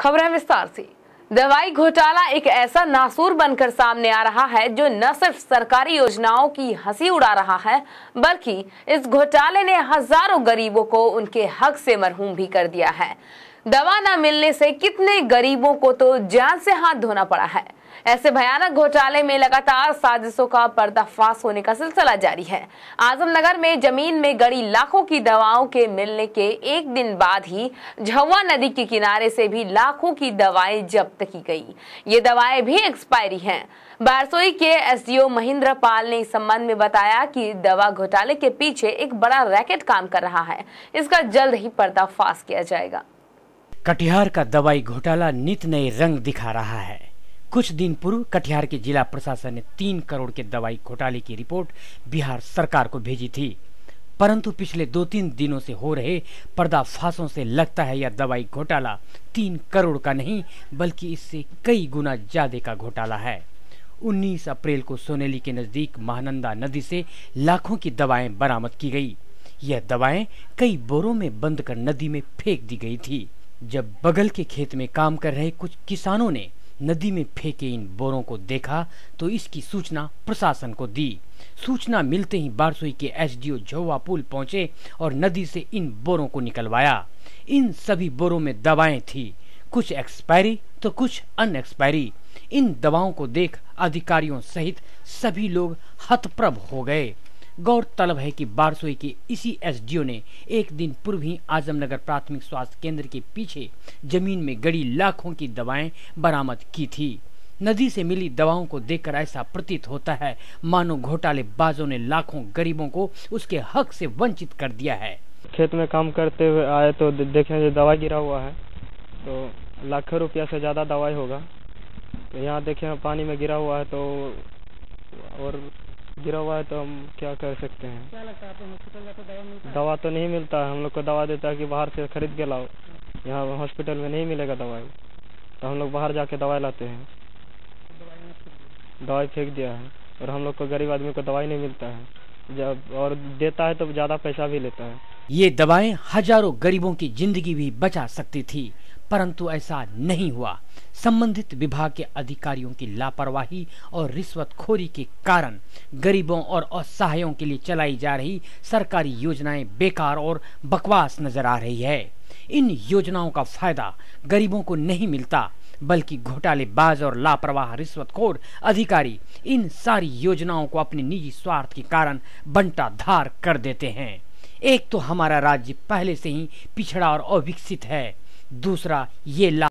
खबर है विस्तार से। दवाई घोटाला एक ऐसा नासूर बनकर सामने आ रहा है जो न सिर्फ सरकारी योजनाओं की हंसी उड़ा रहा है, बल्कि इस घोटाले ने हजारों गरीबों को उनके हक से महरूम भी कर दिया है। दवा न मिलने से कितने गरीबों को तो जान से हाथ धोना पड़ा है। ऐसे भयानक घोटाले में लगातार साजिशों का पर्दाफाश होने का सिलसिला जारी है। आजमनगर में जमीन में गड़ी लाखों की दवाओं के मिलने के एक दिन बाद ही झवा नदी के किनारे से भी लाखों की दवाएं जब्त की गई। ये दवाएं भी एक्सपायरी हैं। बारसोई के एसडीओ महेंद्र पाल ने इस संबंध में बताया कि दवा घोटाले के पीछे एक बड़ा रैकेट काम कर रहा है। इसका जल्द ही पर्दाफाश किया जाएगा। कटिहार का दवाई घोटाला नित नए रंग दिखा रहा है। कुछ दिन पूर्व कटिहार के जिला प्रशासन ने 3 करोड़ के दवाई घोटाले की रिपोर्ट बिहार सरकार को भेजी थी, परंतु पिछले 2-3 दिनों से हो रहे पर्दाफाशों से लगता है यह दवाई घोटाला 3 करोड़ का नहीं बल्कि इससे कई गुना ज्यादा का घोटाला है। 19 अप्रैल को सोनेली के नजदीक महानंदा नदी से लाखों की दवाएं बरामद की गई। यह दवाएं कई बोरों में बंद कर नदी में फेंक दी गई थी। जब बगल के खेत में काम कर रहे कुछ किसानों ने नदी में फेंके इन बोरों को देखा तो इसकी सूचना प्रशासन को दी। सूचना मिलते ही बारसोई के एसडीओ झवा पुल पहुंचे और नदी से इन बोरों को निकलवाया। इन सभी बोरों में दवाएं थी, कुछ एक्सपायरी तो कुछ अनएक्सपायरी। इन दवाओं को देख अधिकारियों सहित सभी लोग हतप्रभ हो गए। गौरतलब है कि बारसोई के इसी एसडीओ ने एक दिन पूर्व ही आजमनगर प्राथमिक स्वास्थ्य केंद्र के पीछे जमीन में गड़ी लाखों की दवाएं बरामद की थी। नदी से मिली दवाओं को देखकर ऐसा प्रतीत होता है मानो घोटालेबाजों ने लाखों गरीबों को उसके हक से वंचित कर दिया है। खेत में काम करते हुए आए तो देखें दवा गिरा हुआ है, तो लाखों रुपया से ज्यादा दवाई होगा। तो यहाँ देखें पानी में गिरा हुआ है, तो और गिरा हुआ है तो हम क्या कर सकते हैं। क्या लगता है आपको हॉस्पिटल का तो दवा मिलता है? दवा तो नहीं मिलता है। हम लोग को दवा देता है कि बाहर से खरीद के लाओ, यहाँ हॉस्पिटल में नहीं मिलेगा दवाई, तो हम लोग बाहर जाके दवाई लाते हैं। दवाई फेंक दिया है और हम लोग को गरीब आदमी को दवाई नहीं मिलता है, जब और देता है तो ज़्यादा पैसा भी लेता है। ये दवाएं हजारों गरीबों की जिंदगी भी बचा सकती थी, परंतु ऐसा नहीं हुआ। संबंधित विभाग के अधिकारियों की लापरवाही और रिश्वतखोरी के कारण गरीबों और असहायों के लिए चलाई जा रही सरकारी योजनाएं बेकार और बकवास नजर आ रही है। इन योजनाओं का फायदा गरीबों को नहीं मिलता, बल्कि घोटालेबाज और लापरवाह रिश्वतखोर अधिकारी इन सारी योजनाओं को अपने निजी स्वार्थ के कारण बंटाधार कर देते हैं। एक तो हमारा राज्य पहले से ही पिछड़ा और अविकसित है, दूसरा ये